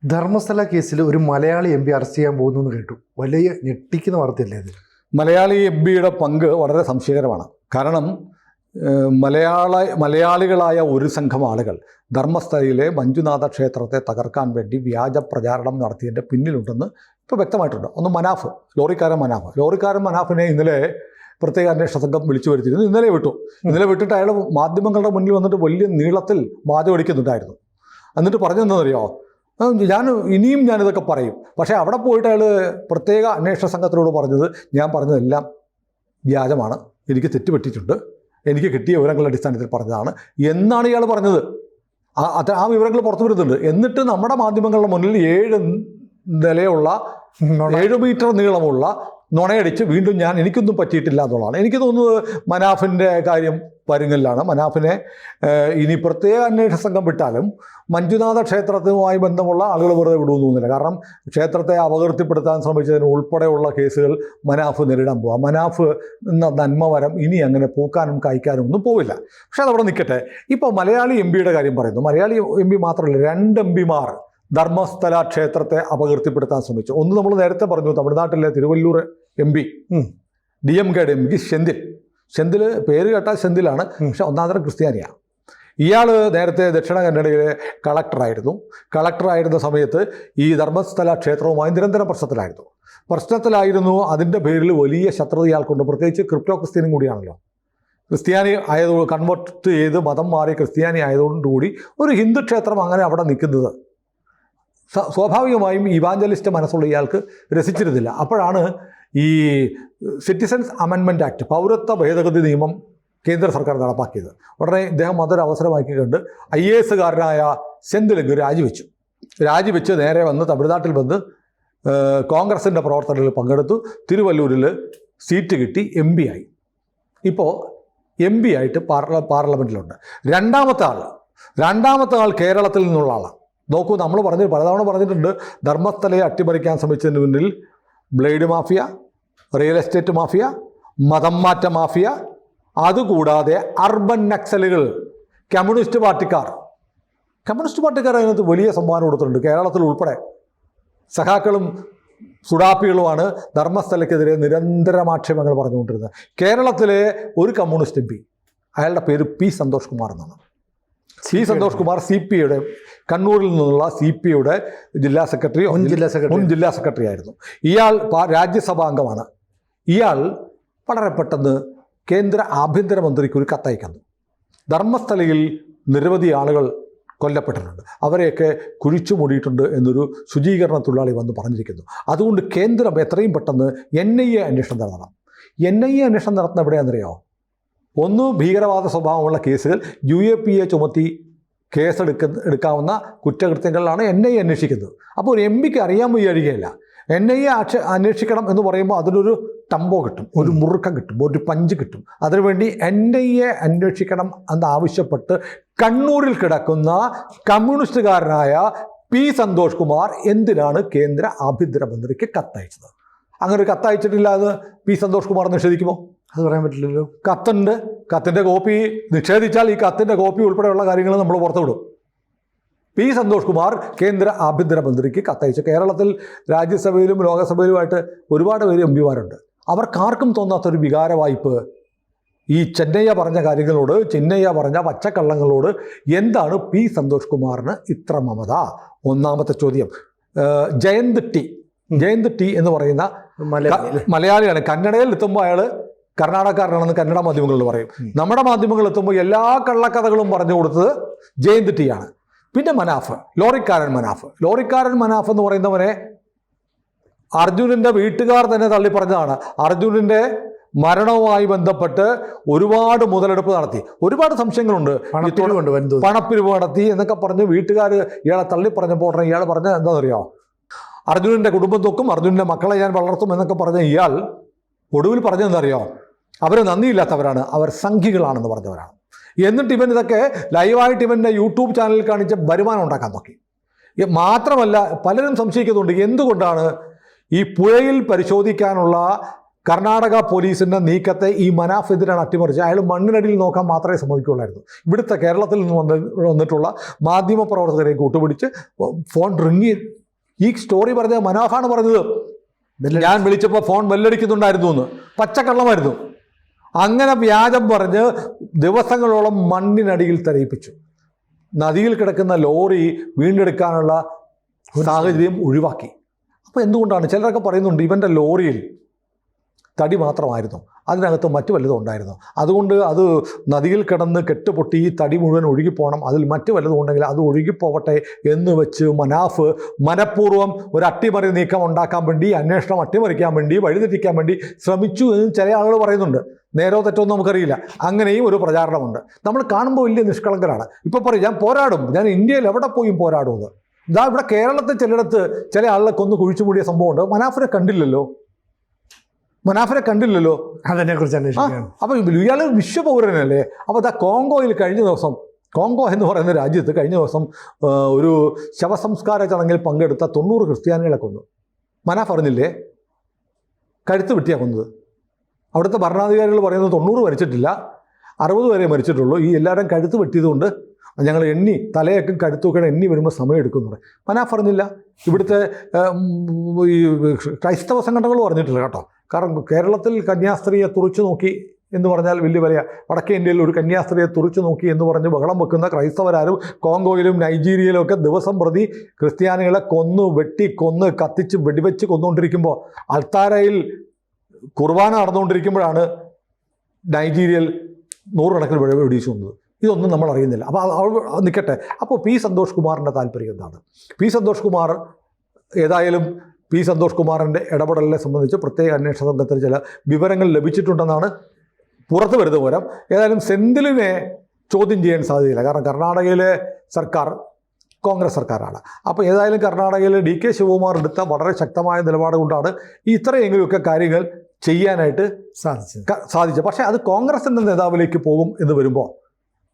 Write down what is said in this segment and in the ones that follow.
ധർമ്മസ്ഥല കേസിൽ ഒരു Malayali M P arrest ചെയ്യാൻ പോകുന്നു എന്ന് കേട്ടു. വലിയ ഞെട്ടിക്കുന്ന വാർത്തയല്ലേ ഇത്? മലയാളി എം പിയുടെ പങ്ക് വളരെ സംശയകരമാണ്. കാരണം മലയാളികളായ ഒരു സംഘം ആളുകൾ ധർമ്മസ്ഥലയിലെ മഞ്ജുനാഥ ക്ഷേത്രത്തെ തകർക്കാൻ വേണ്ടി വ്യാജ പ്രചാരണം നടത്തിയതിൻ്റെ പിന്നിലുണ്ടെന്ന് ഇപ്പോൾ വ്യക്തമായിട്ടുണ്ട്. ഒന്ന് മനാഫ്, ലോറിക്കാരൻ മനാഫിനെ ഇന്നലെ പ്രത്യേക അന്വേഷണ സംഘം വിളിച്ചു വരുത്തിയിരുന്നു. ഇന്നലെ വിട്ടിട്ട് അയാൾ മാധ്യമങ്ങളുടെ മുന്നിൽ വന്നിട്ട് വലിയ നീളത്തിൽ വാചകടിക്കുന്നുണ്ടായിരുന്നു. എന്നിട്ട് പറഞ്ഞതെന്നറിയോ, ഇനിയും ഞാനിതൊക്കെ പറയും, പക്ഷേ അവിടെ പോയിട്ട് അയാൾ പ്രത്യേക അന്വേഷണ സംഘത്തിനോട് പറഞ്ഞത്, ഞാൻ പറഞ്ഞതെല്ലാം വ്യാജമാണ്, എനിക്ക് തെറ്റുപറ്റിയിട്ടുണ്ട്, എനിക്ക് കിട്ടിയ വിവരങ്ങളുടെ അടിസ്ഥാനത്തിൽ പറഞ്ഞതാണ് എന്നാണ് ഇയാൾ പറഞ്ഞത്. ആ വിവരങ്ങൾ പുറത്തു വരുന്നുണ്ട്. എന്നിട്ട് നമ്മുടെ മാധ്യമങ്ങളുടെ മുന്നിൽ 7 മീറ്റർ നീളമുള്ള നുണയടിച്ച് വീണ്ടും എനിക്കൊന്നും പറ്റിയിട്ടില്ല എന്നുള്ളതാണ്. എനിക്ക് തോന്നുന്നത് മനാഫിൻ്റെ കാര്യം പരുങ്ങലിലാണ്. മനാഫിനെ ഇനി പ്രത്യേക അന്വേഷണ സംഘം വിട്ടാലും മഞ്ജുനാഥ ക്ഷേത്രവുമായി ബന്ധമുള്ള ആളുകൾ വെറുതെ വിടുമെന്നൊന്നുമില്ല. കാരണം ക്ഷേത്രത്തെ അപകീർത്തിപ്പെടുത്താൻ ശ്രമിച്ചതിന് ഉൾപ്പെടെയുള്ള കേസുകൾ മനാഫ് നേരിടാൻ പോവാം. മനാഫ് എന്ന നന്മവരം ഇനി അങ്ങനെ പൂക്കാനും കായ്ക്കാനും ഒന്നും പോവില്ല. പക്ഷെ അതവിടെ നിൽക്കട്ടെ. ഇപ്പോൾ മലയാളി എം പിയുടെ കാര്യം പറയുന്നു. മലയാളി എം പി മാത്രമല്ല, 2 എം പിമാർ ധർമ്മസ്ഥല ക്ഷേത്രത്തെ അപകീർത്തിപ്പെടുത്താൻ ശ്രമിച്ചു. ഒന്ന് നമ്മൾ നേരത്തെ പറഞ്ഞു, തമിഴ്നാട്ടിലെ തിരുവല്ലൂർ എം പി DMKയുടെ എം പി സെന്തിൽ പേര് കേട്ടാൽ സെന്തിലാണ്, പക്ഷെ ഒന്നാന്തരം ക്രിസ്ത്യാനിയാണ്. ഇയാൾ നേരത്തെ ദക്ഷിണ കന്നഡയിലെ കളക്ടറായിരുന്ന സമയത്ത് ഈ ധർമ്മസ്ഥല ക്ഷേത്രവുമായി നിരന്തരം പ്രശ്നത്തിലായിരുന്നു. അതിൻ്റെ പേരിൽ വലിയ ശത്രുത ഇയാൾക്കുണ്ട്. പ്രത്യേകിച്ച് ക്രിപ്റ്റോ ക്രിസ്ത്യാനിയും കൂടിയാണല്ലോ. ക്രിസ്ത്യാനി ആയതുകൊണ്ട് കൺവേർട്ട് ചെയ്ത് മതം മാറി ക്രിസ്ത്യാനി ആയതുകൊണ്ടുകൂടി ഒരു ഹിന്ദു ക്ഷേത്രം അങ്ങനെ അവിടെ നിൽക്കുന്നത് സ്വാഭാവികമായും ഇവാഞ്ചലിസ്റ്റ് മനസ്സുള്ള ഇയാൾക്ക് രസിച്ചിരുന്നില്ല. അപ്പോഴാണ് ഈ സിറ്റിസൺസ് അമെൻമെൻറ്റ് ആക്ട്, പൗരത്വ ഭേദഗതി നിയമം കേന്ദ്ര സർക്കാർ നടപ്പാക്കിയത്. ഉടനെ ഇദ്ദേഹം അതൊരു അവസരമാക്കി കണ്ട് IAS സെന്തിൽ രാജിവെച്ച് നേരെ വന്ന് തമിഴ്നാട്ടിൽ വന്ന് കോൺഗ്രസിൻ്റെ പ്രവർത്തനങ്ങളിൽ പങ്കെടുത്തു. തിരുവല്ലൂരിൽ സീറ്റ് കിട്ടി, MP ആയി. ഇപ്പോൾ MP ആയിട്ട് പാർലമെൻറ്റിലുണ്ട്. രണ്ടാമത്തെ ആൾ കേരളത്തിൽ നിന്നുള്ള ആളാണ്. നോക്കൂ, നമ്മൾ പലതവണ പറഞ്ഞിട്ടുണ്ട്, ധർമ്മസ്ഥലയെ അട്ടിമറിക്കാൻ ശ്രമിച്ചതിന് മുന്നിൽ blade mafia, real estate mafia, മതം മാറ്റ മാഫിയ, അതുകൂടാതെ അർബൻ നക്സലുകൾ, കമ്മ്യൂണിസ്റ്റ് പാർട്ടിക്കാർ അതിനകത്ത് വലിയ സംഭാവന കൊടുത്തിട്ടുണ്ട്. കേരളത്തിൽ ഉൾപ്പെടെ സഖാക്കളും സുഡാപ്പികളുമാണ് ധർമ്മസ്ഥലയ്ക്കെതിരെ നിരന്തരം ആക്ഷേപങ്ങൾ പറഞ്ഞുകൊണ്ടിരുന്നത്. കേരളത്തിലെ ഒരു കമ്മ്യൂണിസ്റ്റ് MP, അയാളുടെ പേര് P. സന്തോഷ് കുമാർ എന്നാണ്. സന്തോഷ് കുമാർ CPIയുടെ കണ്ണൂരിൽ നിന്നുള്ള CPIയുടെ മുൻ ജില്ലാ സെക്രട്ടറി ആയിരുന്നു. ഇയാൾ രാജ്യസഭാ അംഗമാണ്. ഇയാൾ വളരെ പെട്ടെന്ന് കേന്ദ്ര ആഭ്യന്തരമന്ത്രിക്ക് ഒരു കത്തയക്കുന്നു. ധർമ്മസ്ഥലയിൽ നിരവധി ആളുകൾ കൊല്ലപ്പെട്ടിട്ടുണ്ട്, അവരെയൊക്കെ കുഴിച്ചു മൂടിയിട്ടുണ്ട് എന്നൊരു ശുചീകരണ തൊഴിലാളി വന്ന് പറഞ്ഞിരിക്കുന്നു. അതുകൊണ്ട് കേന്ദ്രം എത്രയും പെട്ടെന്ന് NIA അന്വേഷണം നടത്തണം. NIA അന്വേഷണം നടത്തുന്ന എവിടെയാണെന്നറിയോ? ഒന്ന്, ഭീകരവാദ സ്വഭാവമുള്ള കേസുകൾ UAPA ചുമത്തി എടുക്കാവുന്ന കുറ്റകൃത്യങ്ങളിലാണ് NIA അന്വേഷിക്കുന്നത്. അപ്പോൾ ഒരു MPക്ക് അറിയാൻ വയ്യാഴികയില്ല. NIA അന്വേഷിക്കണം എന്ന് പറയുമ്പോൾ അതിനൊരു ടംബോ കിട്ടും, ഒരു മുറുക്കം കിട്ടും, ഒരു പഞ്ച് കിട്ടും. അതിനുവേണ്ടി NIA അന്വേഷിക്കണം എന്നാവശ്യപ്പെട്ട് കണ്ണൂരിൽ കിടക്കുന്ന കമ്മ്യൂണിസ്റ്റുകാരനായ P. സന്തോഷ് കുമാർ എന്തിനാണ് കേന്ദ്ര ആഭ്യന്തരമന്ത്രിക്ക് കത്തയച്ചത്? അങ്ങനെ ഒരു കത്തയച്ചിട്ടില്ല എന്ന് P. സന്തോഷ് കുമാർ നിഷേധിക്കുമോ? അത് പറയാൻ പറ്റില്ലല്ലോ. കത്തിൻ്റെ കോപ്പി നിഷേധിച്ചാൽ ഈ കത്തിൻ്റെ കോപ്പി ഉൾപ്പെടെയുള്ള കാര്യങ്ങൾ നമ്മൾ പുറത്തുവിടും. P. സന്തോഷ് കുമാർ കേന്ദ്ര ആഭ്യന്തരമന്ത്രിക്ക് കത്തയച്ചു. കേരളത്തിൽ രാജ്യസഭയിലും ലോകസഭയിലുമായിട്ട് ഒരുപാട് പേര് MP മാരുണ്ട്. അവർക്കാർക്കും തോന്നാത്തൊരു വികാര വായ്പ് ഈ ചെന്നൈയ പറഞ്ഞ കാര്യങ്ങളോട്, ചെന്നൈയ പറഞ്ഞ പച്ചക്കള്ളങ്ങളോട് എന്താണ് P. സന്തോഷ് കുമാറിന് ഇത്ര മമത? ഒന്നാമത്തെ ചോദ്യം. ജയന്ത് ടി എന്ന് പറയുന്ന മലയാളിയാണ്. കന്നഡയിൽ എത്തുമ്പോൾ അയാൾ കർണാടകക്കാരനാണെന്ന് കന്നഡ മാധ്യമങ്ങളിൽ പറയും. നമ്മുടെ മാധ്യമങ്ങളിൽ എത്തുമ്പോൾ എല്ലാ കള്ളക്കഥകളും പറഞ്ഞു കൊടുത്തത് ജയന്ത് ടി ആണ്. പിന്നെ ലോറിക്കാരൻ മനാഫ് എന്ന് പറയുന്നവനെ അർജുനൻ്റെ വീട്ടുകാർ തന്നെ തള്ളിപ്പറഞ്ഞതാണ്. അർജുനൻ്റെ മരണവുമായി ബന്ധപ്പെട്ട് ഒരുപാട് മുതലെടുപ്പ് നടത്തി, ഒരുപാട് സംശയങ്ങളുണ്ട്, പണപ്പിരിവ് നടത്തി എന്നൊക്കെ പറഞ്ഞ് വീട്ടുകാർ ഇയാളെ തള്ളിപ്പറഞ്ഞപ്പോൾ ഉടനെ ഇയാൾ പറഞ്ഞ എന്താണെന്നറിയോ? അർജുനൻ്റെ കുടുംബം നോക്കും, അർജുനൻ്റെ മക്കളെ ഞാൻ വളർത്തും എന്നൊക്കെ പറഞ്ഞ ഇയാൾ ഒടുവിൽ പറഞ്ഞതെന്നറിയോ? അവർ നന്ദിയില്ലാത്തവരാണ്, അവർ സംഘികളാണെന്ന് പറഞ്ഞവരാണ്. എന്നിട്ട് ഇതൊക്കെ ലൈവായിട്ട് ഇവൻ്റെ YouTube ചാനലിൽ കാണിച്ച വരുമാനം ഉണ്ടാക്കാൻ നോക്കി. മാത്രമല്ല, പലരും സംശയിക്കുന്നുണ്ട് എന്തുകൊണ്ടാണ് ഈ പുഴയിൽ പരിശോധിക്കാനുള്ള കർണാടക പോലീസിൻ്റെ നീക്കത്തെ ഈ മനാഫ് എതിരാണ് അട്ടിമറിച്ച് അയാൾ മണ്ണിനടിയിൽ നോക്കാൻ മാത്രമേ സമ്മതിക്കുള്ളായിരുന്നു. ഇവിടുത്തെ കേരളത്തിൽ നിന്ന് വന്നിട്ടുള്ള മാധ്യമപ്രവർത്തകരെ കൂട്ടുപിടിച്ച് ഫോൺ റിങ്ങി, ഈ സ്റ്റോറി പറഞ്ഞ മനാഫാണ് പറഞ്ഞത്. ഞാൻ വിളിച്ചപ്പോൾ ഫോൺ ബെല്ലടിക്കുന്നുണ്ടായിരുന്നു എന്ന്, പച്ചക്കള്ളമായിരുന്നു. അങ്ങനെ വ്യാജം പറഞ്ഞ് ദിവസങ്ങളോളം മണ്ണിനടിയിൽ തരയിപ്പിച്ചു. നദിയിൽ കിടക്കുന്ന ലോറി വീണ്ടെടുക്കാനുള്ള സാഹചര്യം ഒഴിവാക്കി. അപ്പോൾ എന്തുകൊണ്ടാണ് ചിലരൊക്കെ പറയുന്നുണ്ട് ഇവൻ്റെ ലോറിയിൽ തടി മാത്രമായിരുന്നു, അതിനകത്ത് മറ്റു വല്ലതും ഉണ്ടായിരുന്നു, അതുകൊണ്ട് അത് നദിയിൽ കിടന്ന് കെട്ടുപൊട്ടി ഈ തടി മുഴുവൻ ഒഴുകിപ്പോകണം, അതിൽ മറ്റു വല്ലതും ഉണ്ടെങ്കിൽ അത് ഒഴുകിപ്പോവട്ടെ എന്ന് വെച്ച് മനാഫ് മനഃപൂർവ്വം ഒരു അട്ടിമറി നീക്കം ഉണ്ടാക്കാൻ വേണ്ടി, അന്വേഷണം അട്ടിമറിക്കാൻ വേണ്ടി, വഴിതെറ്റിക്കാൻ വേണ്ടി ശ്രമിച്ചു എന്ന് ചില ആളുകൾ പറയുന്നുണ്ട്. നേരോ തെറ്റോ നമുക്കറിയില്ല. അങ്ങനെയും ഒരു പ്രചാരണമുണ്ട്. നമ്മൾ കാണുമ്പോൾ വലിയ നിഷ്കളങ്കരാണ്. ഇപ്പോൾ പറയും ഞാൻ പോരാടും, ഞാൻ ഇന്ത്യയിൽ എവിടെ പോയും പോരാടുമെന്ന്. ഇതാ ഇവിടെ കേരളത്തിൽ ചിലയിടത്ത് ചില ആളുകളെ കൊന്ന് കുഴിച്ചു മൂടിയ സംഭവമുണ്ട്. മനാഫിനെ കണ്ടില്ലല്ലോ. അതിനെക്കുറിച്ച് അന്വേഷിക്കുകയാണ്. അപ്പോൾ ഇയാൾ വിശ്വപൗരനല്ലേ. അപ്പോൾ ഇതാ കോങ്കോയിൽ കഴിഞ്ഞ ദിവസം, കോങ്കോ എന്ന് പറയുന്ന രാജ്യത്ത് കഴിഞ്ഞ ദിവസം ഒരു ശവസംസ്കാര ചടങ്ങിൽ പങ്കെടുത്ത 90 ക്രിസ്ത്യാനികളെ കൊന്നു. മനാഫ് അറിഞ്ഞില്ലേ? കഴുത്ത് വെട്ടിയാണ് കൊന്നത്. അവിടുത്തെ ഭരണാധികാരികൾ പറയുന്നത് 90 മരിച്ചിട്ടില്ല, 60 വരെ മരിച്ചിട്ടുള്ളൂ. ഈ എല്ലാവരും കഴുത്ത് വെട്ടിയതുകൊണ്ട് ഞങ്ങൾ എണ്ണി തലയൊക്കെ കഴുത്തൊക്കെ എണ്ണി വരുമ്പോൾ സമയം എടുക്കുന്നു. മനാഫ് അറിഞ്ഞില്ല. ഇവിടുത്തെ ഈ ക്രൈസ്തവ സംഘടനകൾ പറഞ്ഞിട്ടില്ല കേട്ടോ. കാരണം കേരളത്തിൽ കന്യാസ്ത്രീയെ തുറച്ചു നോക്കി എന്ന് പറഞ്ഞാൽ വലിയ വിലയാണ്. വടക്കേ ഇന്ത്യയിൽ ഒരു കന്യാസ്ത്രീയെ തുറച്ചു നോക്കി എന്ന് പറഞ്ഞ് ബഹളം വെക്കുന്ന ക്രൈസ്തവരാരും കോങ്കോയിലും നൈജീരിയയിലും ഒക്കെ ദിവസം പ്രതി ക്രിസ്ത്യാനികളെ കൊന്ന് കത്തിച്ച് വെടിവെച്ച് കൊന്നുകൊണ്ടിരിക്കുമ്പോൾ, അൾത്താരയിൽ കുർബാന നടന്നുകൊണ്ടിരിക്കുമ്പോഴാണ് നൈജീരിയയിൽ 100 കണക്കിന് വെടിവെച്ചു കൊന്നത്. ഇതൊന്നും നമ്മൾ അറിയുന്നില്ല. അപ്പോൾ നിൽക്കട്ടെ. അപ്പോൾ പി സന്തോഷ് കുമാറിൻ്റെ താല്പര്യം എന്താണ്? പി സന്തോഷ് കുമാർ ഏതായാലും പി സന്തോഷ് കുമാറിൻ്റെ ഇടപെടലിനെ സംബന്ധിച്ച് പ്രത്യേക അന്വേഷണ സംഘത്തിന് ചില വിവരങ്ങൾ ലഭിച്ചിട്ടുണ്ടെന്നാണ് പുറത്തു വരുന്ന വിവരം. ഏതായാലും സെന്തിലിനെ ചോദ്യം ചെയ്യാൻ സാധ്യതയില്ല. കാരണം കർണാടകയിലെ സർക്കാർ കോൺഗ്രസ് സർക്കാരാണ്. അപ്പോൾ ഏതായാലും കർണാടകയിലെ DK ശിവകുമാർ എടുത്ത വളരെ ശക്തമായ നിലപാട് കൊണ്ടാണ് ഇത്രയെങ്കിലുമൊക്കെ കാര്യങ്ങൾ ചെയ്യാനായിട്ട് സാധിച്ചത്. പക്ഷേ അത് കോൺഗ്രസിൻ്റെ നേതാവിലേക്ക് പോകും എന്ന് വരുമ്പോൾ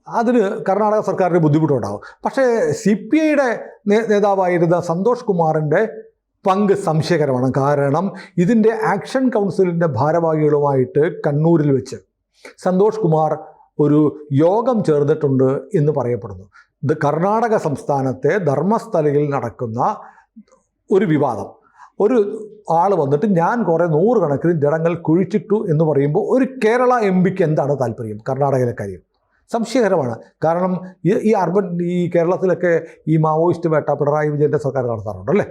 അതിന് കർണാടക സർക്കാരിന് ബുദ്ധിമുട്ടുണ്ടാകും. പക്ഷേ CPIയുടെ നേതാവായിരുന്ന സന്തോഷ് കുമാറിൻ്റെ പങ്ക് സംശയകരമാണ്. കാരണം ഇതിൻ്റെ ആക്ഷൻ കൗൺസിലിൻ്റെ ഭാരവാഹികളുമായിട്ട് കണ്ണൂരിൽ വെച്ച് സന്തോഷ് കുമാർ ഒരു യോഗം ചേർന്നിട്ടുണ്ട് എന്ന് പറയപ്പെടുന്നു. ഇത് കർണാടക സംസ്ഥാനത്തെ ധർമ്മസ്ഥലയിൽ നടക്കുന്ന ഒരു വിവാദം. ഒരു ആൾ വന്നിട്ട് ഞാൻ കുറേ 100 കണക്കിന് ജനങ്ങൾ കുഴിച്ചിട്ടു എന്ന് പറയുമ്പോൾ ഒരു കേരള MP എന്താണ് താല്പര്യം? കർണാടകയിലെ കാര്യം സംശയകരമാണ്. കാരണം ഈ കേരളത്തിലൊക്കെ ഈ മാവോയിസ്റ്റ് വേട്ട പിണറായി വിജയൻ്റെ സർക്കാർ നടത്താറുണ്ടല്ലേ.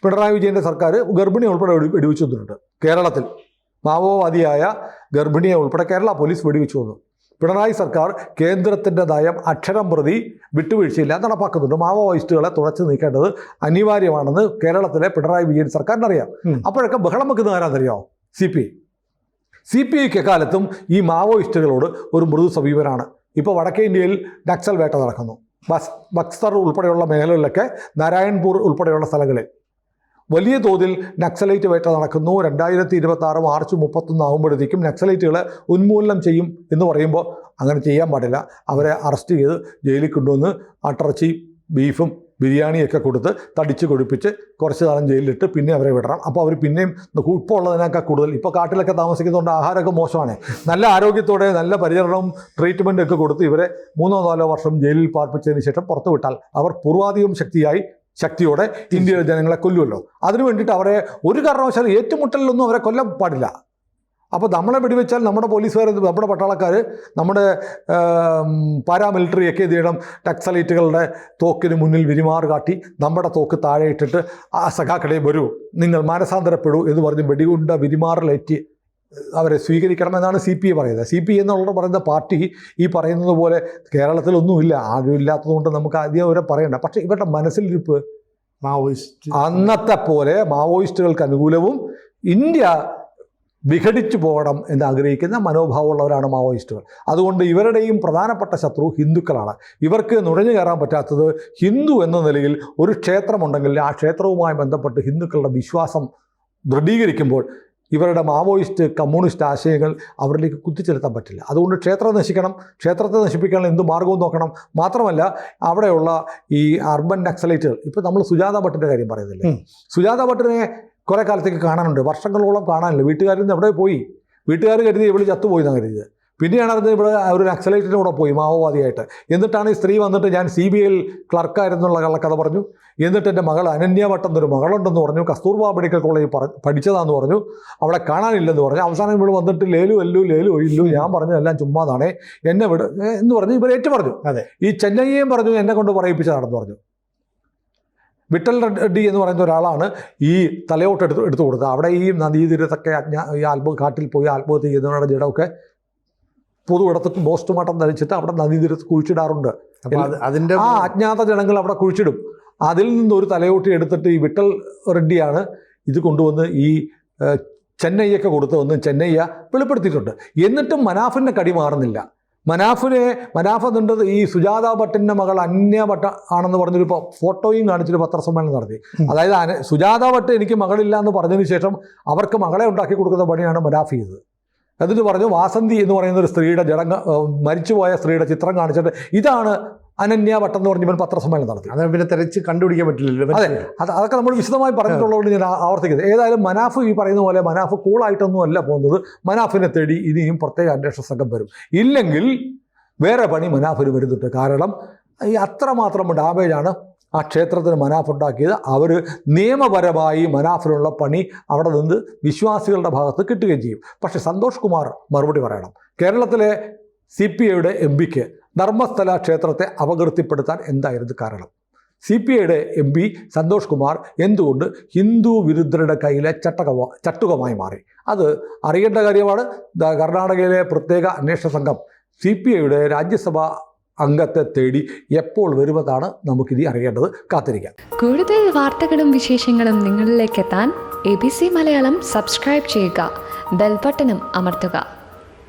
പിണറായി വിജയൻ്റെ സർക്കാർ ഗർഭിണിയെ ഉൾപ്പെടെ വെടിവെച്ചു വന്നിട്ടുണ്ട്. കേരളത്തിൽ മാവോവാദിയായ ഗർഭിണിയെ ഉൾപ്പെടെ കേരള പോലീസ് വെടിവെച്ചു വന്നു. പിണറായി സർക്കാർ കേന്ദ്രത്തിൻ്റെ നയം അക്ഷരം പ്രതി വിട്ടുവീഴ്ചയില്ല നടപ്പാക്കുന്നുണ്ട്. മാവോയിസ്റ്റുകളെ തുടച്ചു നീക്കേണ്ടത് അനിവാര്യമാണെന്ന് കേരളത്തിലെ പിണറായി വിജയൻ സർക്കാരിനറിയാം. അപ്പോഴൊക്കെ ബഹളം വെക്കുന്ന ആരാന്നറിയാമോ? CPI എക്കാലത്തും ഈ മാവോയിസ്റ്റുകളോട് ഒരു മൃദു സമീപനാണ്. ഇപ്പോൾ വടക്കേ ഇന്ത്യയിൽ നക്സൽ വേട്ട നടക്കുന്നു. ബക്സർ ഉൾപ്പെടെയുള്ള മേഖലകളിലൊക്കെ, നാരായൺപൂർ ഉൾപ്പെടെയുള്ള സ്ഥലങ്ങളിൽ വലിയ തോതിൽ നക്സലൈറ്റ് വേട്ട നടക്കുന്നു. 2026 മാർച്ച് 31 ആകുമ്പോഴത്തേക്കും നക്സലൈറ്റുകളെ ഉന്മൂലനം ചെയ്യും എന്ന് പറയുമ്പോൾ അങ്ങനെ ചെയ്യാൻ പാടില്ല. അവരെ അറസ്റ്റ് ചെയ്ത് ജയിലിൽ കൊണ്ടുവന്ന് ആട്ടിറച്ചി ബീഫും ബിരിയാണിയൊക്കെ കൊടുത്ത് തടിച്ച് കൊടിപ്പിച്ച് കുറച്ച് കാലം ജയിലിലിട്ട് പിന്നെ അവരെ വിടണം. അപ്പോൾ അവർ പിന്നെയും ഇപ്പോൾ ഉള്ളതിനേക്കാൾ കൂടുതൽ, ഇപ്പോൾ കാട്ടിലൊക്കെ താമസിക്കുന്നതുകൊണ്ട് ആഹാരമൊക്കെ മോശമാണ്, നല്ല ആരോഗ്യത്തോടെ നല്ല പരിചരണവും ട്രീറ്റ്മെൻറ്റും ഒക്കെ കൊടുത്ത് ഇവരെ 3-4 വർഷം ജയിലിൽ പാർപ്പിച്ചതിന് ശേഷം പുറത്തു വിട്ടാൽ അവർ പൂർവാധികം ശക്തിയോടെ ഇന്ത്യയിലെ ജനങ്ങളെ കൊല്ലുമല്ലോ. അതിനു വേണ്ടിയിട്ട് അവരെ ഒരു കാരണവശാലും ഏറ്റുമുട്ടലിലൊന്നും അവരെ കൊല്ലാൻ പാടില്ല. അപ്പോൾ നമ്മളെ വെടിവെച്ചാൽ നമ്മുടെ പോലീസുകാർ, നമ്മുടെ പട്ടാളക്കാർ, നമ്മുടെ പാരാമിലിറ്ററിയൊക്കെ എന്ത് ചെയ്യണം? നക്സലൈറ്റുകളുടെ തോക്കിന് മുന്നിൽ വിരിമാറ് കാട്ടി നമ്മുടെ തോക്ക് താഴെ ഇട്ടിട്ട് ആ സഖാക്കളെ വരൂ, നിങ്ങൾ മാനസാന്തരപ്പെടൂ എന്ന് പറഞ്ഞ് വെടികൊണ്ട വിരിമാറിലേറ്റി അവരെ സ്വീകരിക്കണം എന്നാണ് CPI പറയുന്നത്. CPI എന്നുള്ള പറയുന്ന പാർട്ടി ഈ പറയുന്നത് പോലെ കേരളത്തിലൊന്നുമില്ല, ആരും ഇല്ലാത്തതുകൊണ്ട് നമുക്ക് ആദ്യം അവരെ പറയണ്ട. പക്ഷേ ഇവരുടെ മനസ്സിലിരിപ്പ് മാവോയിസ്റ്റ് അന്നത്തെ പോലെ മാവോയിസ്റ്റുകൾക്ക് അനുകൂലവും ഇന്ത്യ വിഘടിച്ചു പോകണം എന്ന് ആഗ്രഹിക്കുന്ന മനോഭാവമുള്ളവരാണ് മാവോയിസ്റ്റുകൾ. അതുകൊണ്ട് ഇവരുടെയും പ്രധാനപ്പെട്ട ശത്രു ഹിന്ദുക്കളാണ്. ഇവർക്ക് നുഴഞ്ഞു കയറാൻ പറ്റാത്തത് ഹിന്ദു എന്ന നിലയിൽ ഒരു ക്ഷേത്രമുണ്ടെങ്കിൽ ആ ക്ഷേത്രവുമായി ബന്ധപ്പെട്ട് ഹിന്ദുക്കളുടെ വിശ്വാസം ദൃഢീകരിക്കുമ്പോൾ ഇവരുടെ മാവോയിസ്റ്റ് കമ്മ്യൂണിസ്റ്റ് ആശയങ്ങൾ അവരിലേക്ക് കുത്തിച്ചെലുത്താൻ പറ്റില്ല. അതുകൊണ്ട് ക്ഷേത്രം നശിക്കണം, ക്ഷേത്രത്തെ നശിപ്പിക്കാനുള്ള എന്ത് മാർഗവും നോക്കണം. മാത്രമല്ല അവിടെയുള്ള ഈ അർബൻ നക്സലൈറ്റുകൾ, ഇപ്പോൾ നമ്മൾ സുജാത ഭട്ടിൻ്റെ കാര്യം പറയുന്നില്ലേ, സുജാത ഭട്ടിനെ കുറേ കാലത്തേക്ക് കാണാനുണ്ട്, വർഷങ്ങളോളം കാണാനില്ല. വീട്ടുകാരിൽ നിന്ന് എവിടെ പോയി? വീട്ടുകാർ കരുതി ഇവള് ചത്തുപോയി എന്നാണ് കരുതിയത്. പിന്നെയാണ് അറിഞ്ഞത് ഇവിടെ ഒരു നക്സലൈറ്റിൻ്റെ കൂടെ പോയി മാവോവാദിയായിട്ട്. എന്നിട്ടാണ് ഈ സ്ത്രീ വന്നിട്ട് ഞാൻ CBI ക്ലർക്കായിരുന്നുള്ള കള്ളക്കഥ പറഞ്ഞു. എന്നിട്ട് എൻ്റെ മകൾ അനന്യ ഭട്ട് എന്നൊരു മകളുണ്ടെന്ന് പറഞ്ഞു, കസ്തൂർബ മെഡിക്കൽ കോളേജിൽ പഠിച്ചതാണെന്ന് പറഞ്ഞു, അവിടെ കാണാനില്ലെന്ന് പറഞ്ഞു. അവസാനം ഇവിടെ വന്നിട്ട് ലേലു ഇല്ലു ഞാൻ പറഞ്ഞതെല്ലാം ചുമ്മാതാണേ, എന്നെ വിട് എന്ന് പറഞ്ഞ് ഇവർ ഏറ്റു പറഞ്ഞു. അതെ, ഈ ചെന്നൈയെയും പറഞ്ഞു എന്നെ കൊണ്ട് പറയിപ്പിച്ചതാണെന്ന് പറഞ്ഞു. വിട്ടൽ റെഡ്ഡി എന്ന് പറയുന്ന ഒരാളാണ് ഈ തലയോട്ട് എടുത്തു കൊടുത്തത്. അവിടെ ഈ നദീതീരത്തൊക്കെ ഈ കാട്ടിൽ പോയി ആത്മഹത്യ ചെയ്യുന്നവരുടെ ജഡമൊക്കെ പൊതുവിടത്ത് പോസ്റ്റ്മോർട്ടം ധരിച്ചിട്ട് അവിടെ നദീതീരത്ത് കുഴിച്ചിടാറുണ്ട്. അതിൻ്റെ ആ അജ്ഞാത ജനങ്ങൾ അവിടെ കുഴിച്ചിടും. അതിൽ നിന്നൊരു തലയോട്ടി എടുത്തിട്ട് ഈ വിട്ടൽ റെഡ്ഡിയാണ് ഇത് കൊണ്ടുവന്ന് ഈ ചെന്നൈയൊക്കെ കൊടുത്തുവന്ന് ചെന്നൈയ വെളിപ്പെടുത്തിയിട്ടുണ്ട്. എന്നിട്ടും മനാഫിൻ്റെ കടി മാറുന്നില്ല. മനാഫ് നിന്നത് ഈ സുജാത ഭട്ടിൻ്റെ മകൾ അന്യ ഭട്ട ആണെന്ന് പറഞ്ഞൊരു ഫോട്ടോയും കാണിച്ചൊരു പത്രസമ്മേളനം നടത്തി. അതായത് സുജാത ഭട്ട് എനിക്ക് മകളില്ല എന്ന് പറഞ്ഞതിന് ശേഷം അവർക്ക് മകളെ ഉണ്ടാക്കി കൊടുക്കുന്ന പണിയാണ് മനാഫ് ചെയ്തത്. എന്നിട്ട് പറഞ്ഞു വാസന്തി എന്ന് പറയുന്ന ഒരു സ്ത്രീയുടെ മരിച്ചുപോയ സ്ത്രീയുടെ ചിത്രം കാണിച്ചിട്ട് ഇതാണ് അനന്യ ഭട്ട് എന്ന് പറഞ്ഞ് ഇവൻ പത്രസമ്മേളനം നടത്തി. അത് പിന്നെ തിരച്ച് കണ്ടുപിടിക്കാൻ പറ്റില്ലല്ലോ. അതെ, അതൊക്കെ നമ്മൾ വിശദമായി പറഞ്ഞിട്ടുള്ളതുകൊണ്ട് ഞാൻ ആവർത്തിക്കുന്നത്. ഏതായാലും മനാഫ് ഈ പറയുന്ന പോലെ മനാഫ് കൂളായിട്ടൊന്നും അല്ല പോകുന്നത്. മനാഫിനെ തേടി ഇനിയും പ്രത്യേക അന്വേഷണ സംഘം വരും. ഇല്ലെങ്കിൽ വേറെ പണി മനാഫിന് വരുന്നുണ്ട്. കാരണം ഈ അത്രമാത്രം ഡാമേജാണ് ആ ക്ഷേത്രത്തിന് മനാഫ് ഉണ്ടാക്കിയത്. അവർ നിയമപരമായി മനാഫിനുള്ള പണി അവിടെ നിന്ന് വിശ്വാസികളുടെ ഭാഗത്ത് കിട്ടുകയും ചെയ്യും. പക്ഷേ സന്തോഷ് കുമാർ മറുപടി പറയണം. കേരളത്തിലെ CPIയുടെ MP ധർമ്മസ്ഥല ക്ഷേത്രത്തെ അപകീർത്തിപ്പെടുത്താൻ എന്തായിരുന്നു കാരണം? CPIയുടെ MP സന്തോഷ് കുമാർ എന്തുകൊണ്ട് ഹിന്ദു വിരുദ്ധരുടെ കയ്യിലെ ചട്ടുകമായി മാറി? അത് അറിയേണ്ട കാര്യമാണ്. കർണാടകയിലെ പ്രത്യേക അന്വേഷണ സംഘം CPIയുടെ രാജ്യസഭാ അംഗത്തെ തേടി എപ്പോൾ വരുമെന്നാണ് നമുക്കിനി അറിയേണ്ടത്. കാത്തിരിക്കാം. കൂടുതൽ വാർത്തകളും വിശേഷങ്ങളും നിങ്ങളിലേക്ക് എത്താൻ ABC മലയാളം സബ്സ്ക്രൈബ് ചെയ്യുക, ബെൽ ബട്ടണും അമർത്തുക.